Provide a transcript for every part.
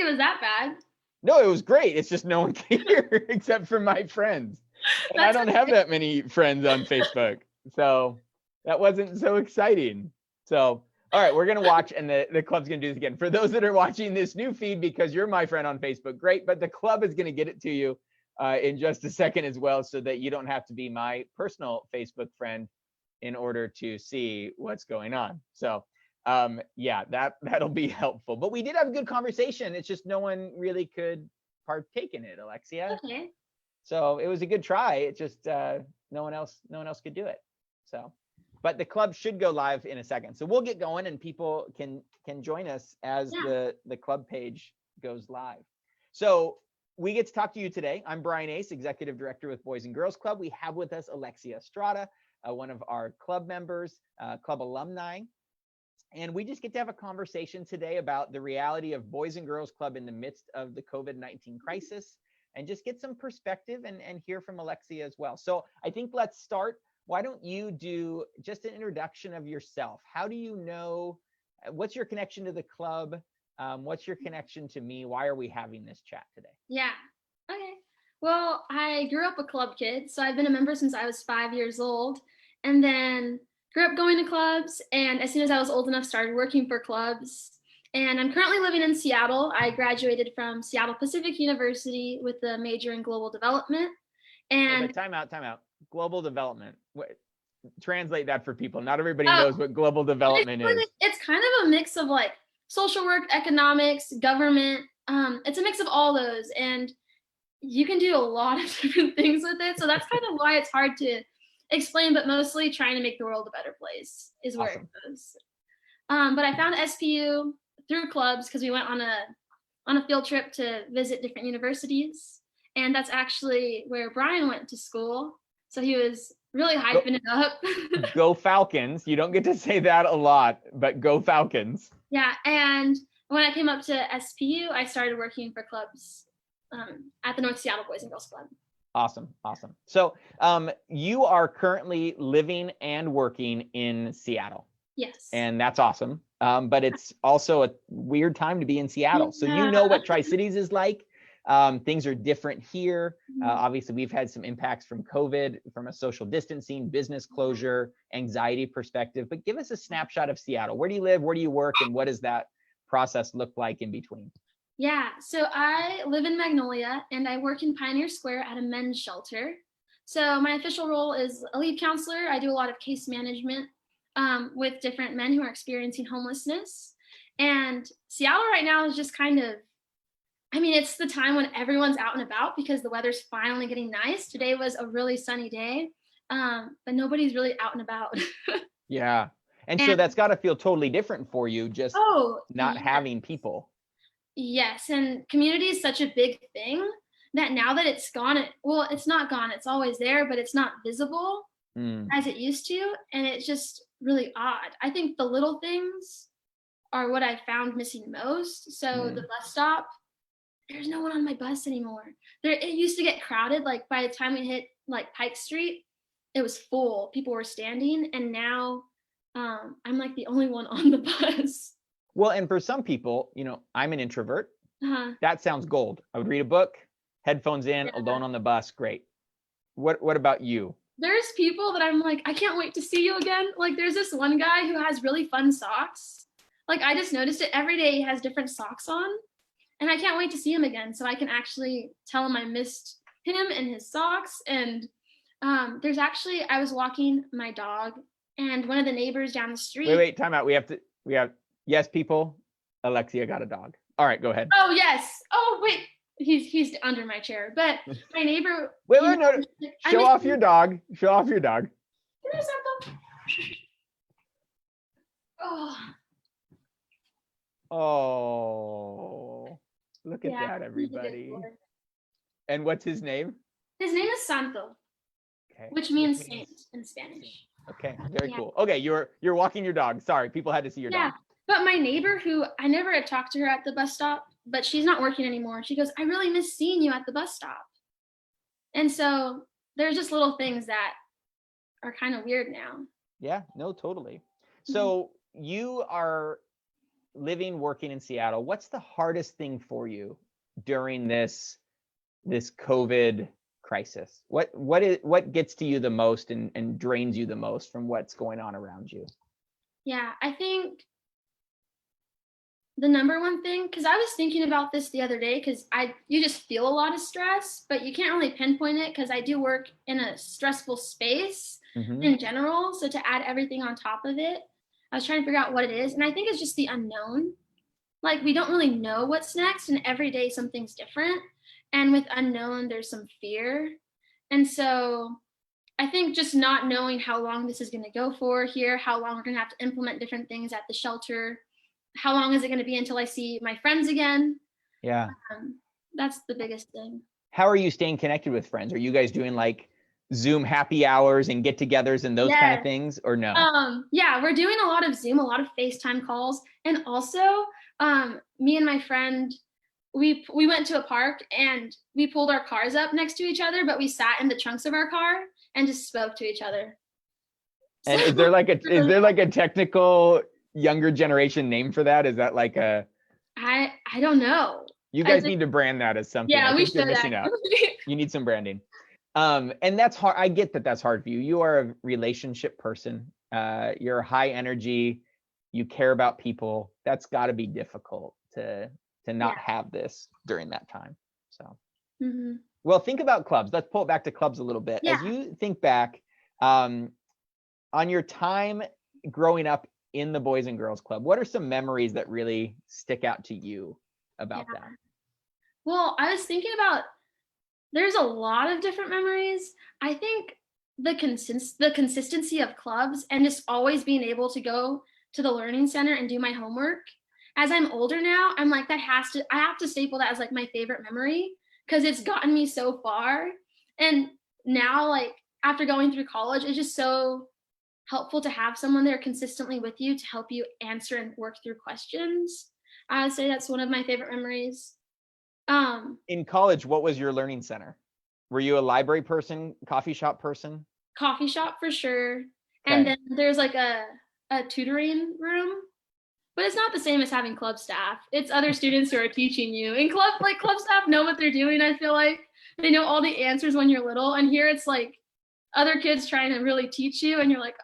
it was that bad. No, it was great. It's just no one can hear except for my friends. And I don't have that many friends on Facebook. So that wasn't so exciting. So, all right, we're going to watch, and the club's going to do this again. For those that are watching this new feed, because you're my friend on Facebook, great. But the club is going to get it to you in just a second as well, so that you don't have to be my personal Facebook friend in order to see what's going on. So yeah, that'll be helpful. But we did have a good conversation. It's just no one really could partake in it, Alexia. Okay. So it was a good try. It just no one else could do it. So, but the club should go live in a second. So we'll get going, and people can join us as the club page goes live. So we get to talk to you today. I'm Brian Ace, Executive Director with Boys and Girls Club. We have with us Alexia Estrada, one of our club members, club alumni. And we just get to have a conversation today about the reality of Boys and Girls Club in the midst of the COVID-19 crisis, and just get some perspective and hear from Alexia as well. So I think let's start. Why don't you do just an introduction of yourself? How do you know, what's your connection to the club? What's your connection to me? Why are we having this chat today? Yeah. Okay. Well, I grew up a club kid, so I've been a member since I was 5 years old, and then grew up going to clubs, and as soon as I was old enough, started working for clubs. And I'm currently living in Seattle. I graduated from Seattle Pacific University with a major in global development. And time out. Global development. Translate that for people. Not everybody knows what global development is. It's kind of a mix of like social work, economics, government. It's a mix of all those, and you can do a lot of different things with it. So that's kind of why it's hard to explain, but mostly trying to make the world a better place is where it goes. But I found SPU through clubs because we went on a field trip to visit different universities, and that's actually where Brian went to school. So he was really hyping it up. Go Falcons. You don't get to say that a lot, but go Falcons. Yeah, and when I came up to SPU, I started working for clubs at the North Seattle Boys and Girls Club. Awesome. So you are currently living and working in Seattle. Yes. And that's awesome. But it's also a weird time to be in Seattle. So you know what Tri-Cities is like. Things are different here. Obviously, we've had some impacts from COVID, from a social distancing, business closure, anxiety perspective. But give us a snapshot of Seattle. Where do you live? Where do you work? And what does that process look like in between? Yeah, so I live in Magnolia, and I work in Pioneer Square at a men's shelter. So my official role is a lead counselor. I do a lot of case management with different men who are experiencing homelessness. And Seattle right now is just kind of, it's the time when everyone's out and about because the weather's finally getting nice. Today was a really sunny day, but nobody's really out and about. Yeah. And so that's got to feel totally different for you, just not having people. Yes, and community is such a big thing that now that it's gone, it's not gone, it's always there, but it's not visible as it used to, and it's just really odd. I think the little things are what I found missing most. So the bus stop, there's no one on my bus anymore. It used to get crowded, like by the time we hit like Pike Street, it was full, people were standing, and now I'm like the only one on the bus. Well, and for some people, I'm an introvert. That sounds gold. I would read a book, headphones in, alone on the bus. Great. What about you? There's people that I'm like, I can't wait to see you again. Like there's this one guy who has really fun socks. Like I just noticed it every day. He has different socks on, and I can't wait to see him again so I can actually tell him I missed him and his socks. And I was walking my dog, and one of the neighbors down the street. Wait, time out. Yes, people, Alexia got a dog. All right, go ahead. Oh, yes. Oh, wait. He's under my chair. But my neighbor. Wait, no. Show off your dog. Show off your dog. Oh, look at that, everybody. And what's his name? His name is Santo, which means saint in Spanish. Okay, very cool. Okay, you're walking your dog. Sorry, people had to see your dog. But my neighbor, who I never had talked to her at the bus stop, but she's not working anymore. She goes, I really miss seeing you at the bus stop. And so there's just little things that are kind of weird now. Yeah, no, totally. So you are living, working in Seattle, what's the hardest thing for you during this COVID crisis? What gets to you the most and drains you the most from what's going on around you? Yeah, I think the number one thing, because I was thinking about this the other day, because you just feel a lot of stress, but you can't really pinpoint it because I do work in a stressful space in general. So to add everything on top of it, I was trying to figure out what it is. And I think it's just the unknown. Like, we don't really know what's next, and every day something's different. And with unknown, there's some fear. And so I think just not knowing how long this is going to go for here, how long we're going to have to implement different things at the shelter, how long is it going to be until I see my friends again? Yeah. That's the biggest thing. How are you staying connected with friends? Are you guys doing like Zoom happy hours and get-togethers and those kind of things, or no? Yeah, we're doing a lot of Zoom, a lot of FaceTime calls, and also me and my friend, we went to a park and we pulled our cars up next to each other, but we sat in the trunks of our car and just spoke to each other. And is there like a technical younger generation name for that? Is that like a I don't know. You guys need to brand that as something. Yeah, I we think should you're missing out. You need some branding. And that's hard. I get that that's hard for you. You are a relationship person. You're high energy. You care about people. That's got to be difficult to not have this during that time. So, well, think about clubs. Let's pull it back to clubs a little bit. Yeah. As you think back on your time growing up in the Boys and Girls Club, what are some memories that really stick out to you about that? Well, I was thinking about, there's a lot of different memories. I think the consistency of clubs and just always being able to go to the learning center and do my homework. As I'm older now, I'm like, I have to staple that as like my favorite memory because it's gotten me so far. And now, like, after going through college, it's just so helpful to have someone there consistently with you to help you answer and work through questions. I would say that's one of my favorite memories. In college, what was your learning center? Were you a library person, coffee shop person? Coffee shop for sure. Okay. And then there's like a tutoring room, but it's not the same as having club staff. It's other students who are teaching you. And club staff know what they're doing. I feel like they know all the answers when you're little. And here it's like other kids trying to really teach you, and you're like,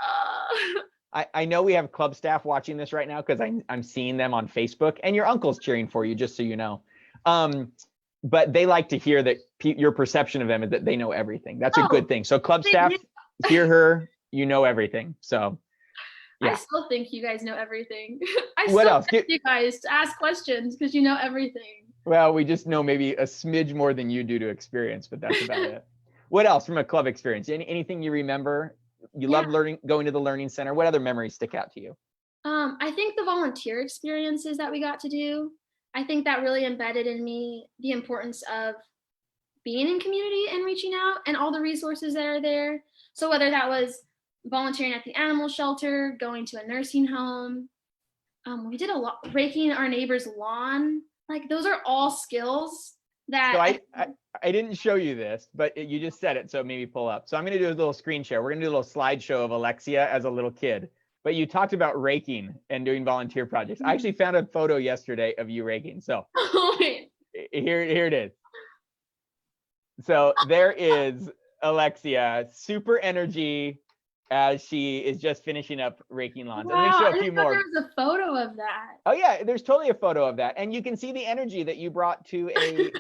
I know we have club staff watching this right now because I'm seeing them on Facebook, and your uncle's cheering for you, just so you know. But they like to hear that your perception of them is that they know everything. That's a good thing. So club staff, hear her, you know everything. So yeah. I still think you guys know everything. What else? You guys to ask questions because you know everything. Well, we just know maybe a smidge more than you do to experience, but that's about it. What else from a club experience? Anything you remember? You love going to the learning center. What other memories stick out to you? I think the volunteer experiences that we got to do, I think that really embedded in me the importance of being in community and reaching out and all the resources that are there. So whether that was volunteering at the animal shelter, going to a nursing home, we did a lot, raking our neighbor's lawn. Like, those are all skills that. So I didn't show you this, but you just said it, so maybe pull up. So I'm going to do a little screen share. We're going to do a little slideshow of Alexia as a little kid. But you talked about raking and doing volunteer projects. I actually found a photo yesterday of you raking. So here it is. So there is Alexia, super energy as she is just finishing up raking lawns. Wow, Let me show a few more. There was a photo of that. Oh yeah, there's totally a photo of that. And you can see the energy that you brought to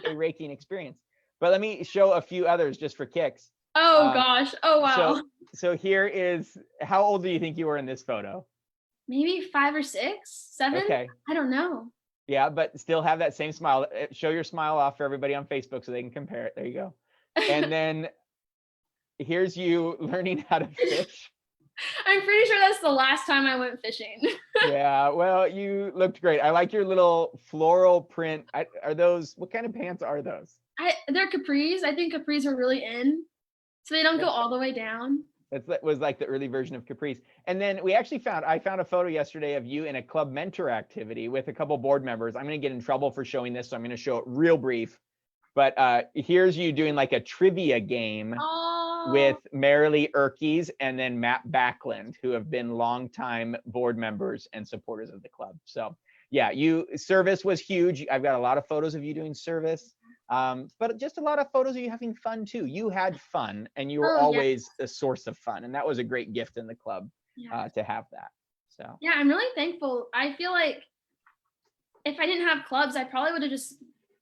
a raking experience. But let me show a few others just for kicks. Oh gosh. Oh wow. So here is, how old do you think you were in this photo? Maybe 5 or 6, 7. Okay. I don't know. Yeah, but still have that same smile. Show your smile off for everybody on Facebook so they can compare it. There you go. And then here's you learning how to fish. I'm pretty sure that's the last time I went fishing. Yeah, well, you looked great. I like your little floral print. Are those, what kind of pants are those? They're capris. I think capris are really in, so they don't go all the way down. That was like the early version of capris. And then I found a photo yesterday of you in a club mentor activity with a couple board members. I'm going to get in trouble for showing this, so I'm going to show it real brief. But here's you doing like a trivia game with Marilee Erkes and then Matt Backlund, who have been longtime board members and supporters of the club. So yeah, service was huge. I've got a lot of photos of you doing service, but just a lot of photos of you having fun too. You had fun, and you were Oh, yeah. always a source of fun, and that was a great gift in the club to have that. So yeah, I'm really thankful. I feel like if I didn't have clubs, I probably would have just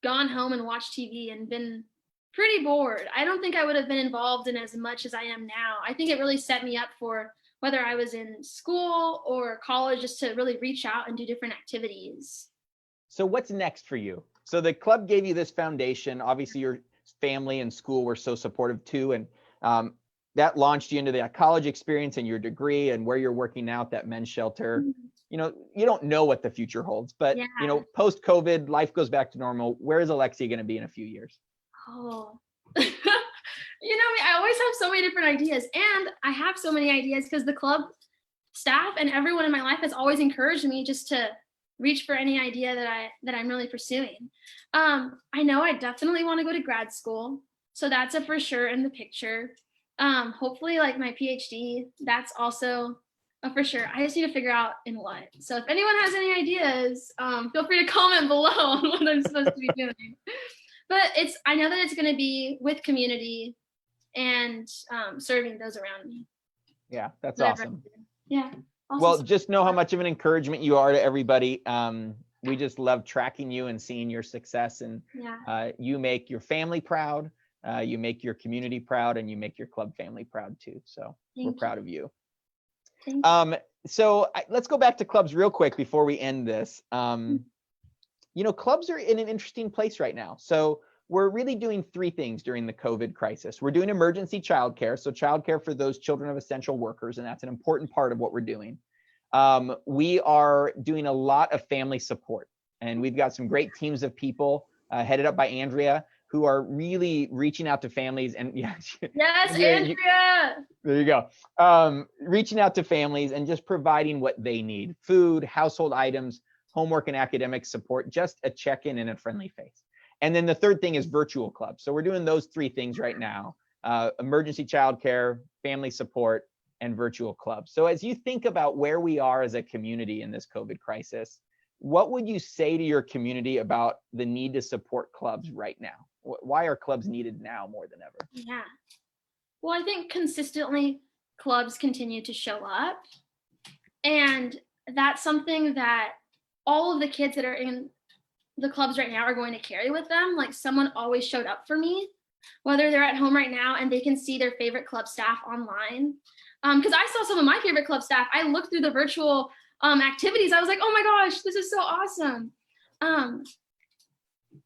gone home and watched TV and been pretty bored. I don't think I would have been involved in as much as I am now. I think it really set me up for whether I was in school or college, just to really reach out and do different activities. So what's next for you? So the club gave you this foundation. Obviously, your family and school were so supportive too, and that launched you into that college experience and your degree and where you're working now at that men's shelter. You know, you don't know what the future holds, but you know, post-COVID, life goes back to normal. Where is Alexia going to be in a few years? Oh, you know me, I always have so many different ideas, and I have so many ideas because the club staff and everyone in my life has always encouraged me just to reach for any idea that I'm really pursuing. I know I definitely want to go to grad school, so that's a for sure in the picture. Hopefully, like my PhD, that's also a for sure. I just need to figure out in what. So if anyone has any ideas, feel free to comment below on what I'm supposed to be doing. But I know that it's going to be with community and serving those around me. Yeah, that's awesome. Yeah. Well, just know how much of an encouragement you are to everybody. We just love tracking you and seeing your success, and you make your family proud, you make your community proud, and you make your club family proud too. So we're proud of you. So let's go back to clubs real quick before we end this. You know, clubs are in an interesting place right now. So we're really doing three things during the COVID crisis. We're doing emergency childcare, so childcare for those children of essential workers, and that's an important part of what we're doing. We are doing a lot of family support, and we've got some great teams of people headed up by Andrea who are really reaching out to families. And Andrea. There you go. Reaching out to families and just providing what they need: food, household items, homework and academic support, just a check-in and a friendly face. And then the third thing is virtual clubs. So we're doing those three things right now: emergency childcare, family support, and virtual clubs. So as you think about where we are as a community in this COVID crisis, what would you say to your community about the need to support clubs right now? Why are clubs needed now more than ever? Yeah. Well, I think consistently clubs continue to show up. And that's something that all of the kids that are in the clubs right now are going to carry with them. Like, someone always showed up for me, whether they're at home right now and they can see their favorite club staff online. Because I saw some of my favorite club staff. I looked through the virtual activities. I was like, oh my gosh, this is so awesome.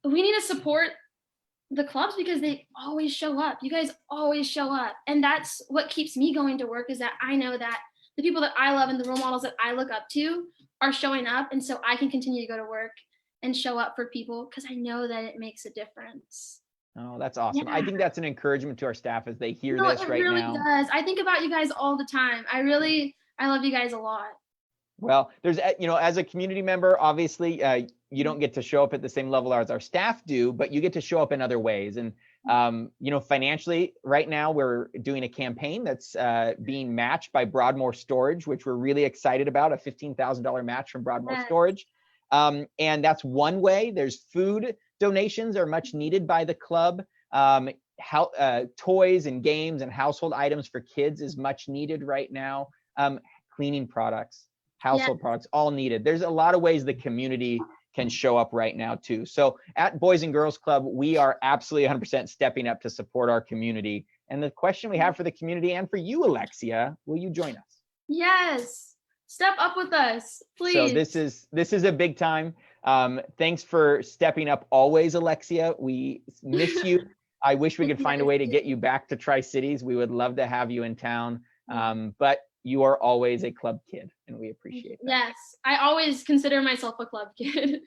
We need to support the clubs because they always show up. You guys always show up. And that's what keeps me going to work, is that I know that the people that I love and the role models that I look up to are showing up. And so I can continue to go to work and show up for people because I know that it makes a difference. Oh, that's awesome. Yeah. I think that's an encouragement to our staff as they hear this right now. It really does. I think about you guys all the time. I love you guys a lot. Well, there's, you know, as a community member, obviously, you don't get to show up at the same level as our staff do, but you get to show up in other ways. And, you know, financially, right now, we're doing a campaign that's being matched by Broadmoor Storage, which we're really excited about, a $15,000 match from Broadmoor Storage. And that's one way. There's food donations are much needed by the club. Toys and games and household items for kids is much needed right now. Cleaning products, household products, all needed. There's a lot of ways the community can show up right now too. So at Boys and Girls Club, we are absolutely 100% stepping up to support our community. And the question we have for the community and for you, Alexia, will you join us? Yes, step up with us, please. So this is a big time. Thanks for stepping up always, Alexia. We miss you. I wish we could find a way to get you back to Tri-Cities. We would love to have you in town. But you are always a club kid, and we appreciate that. Yes, I always consider myself a club kid.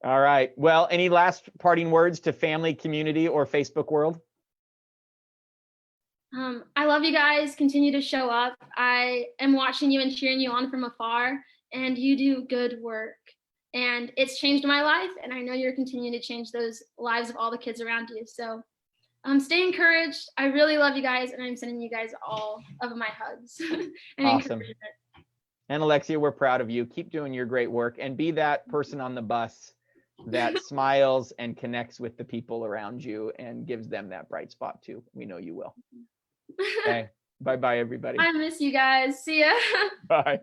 All right. Well, any last parting words to family, community, or Facebook world? I love you guys. Continue to show up. I am watching you and cheering you on from afar, and you do good work. And it's changed my life, and I know you're continuing to change those lives of all the kids around you. So stay encouraged. I really love you guys, and I'm sending you guys all of my hugs. And awesome. And Alexia, we're proud of you. Keep doing your great work and be that person on the bus that smiles and connects with the people around you and gives them that bright spot too. We know you will. Okay. Bye-bye, everybody. I miss you guys. See ya. Bye.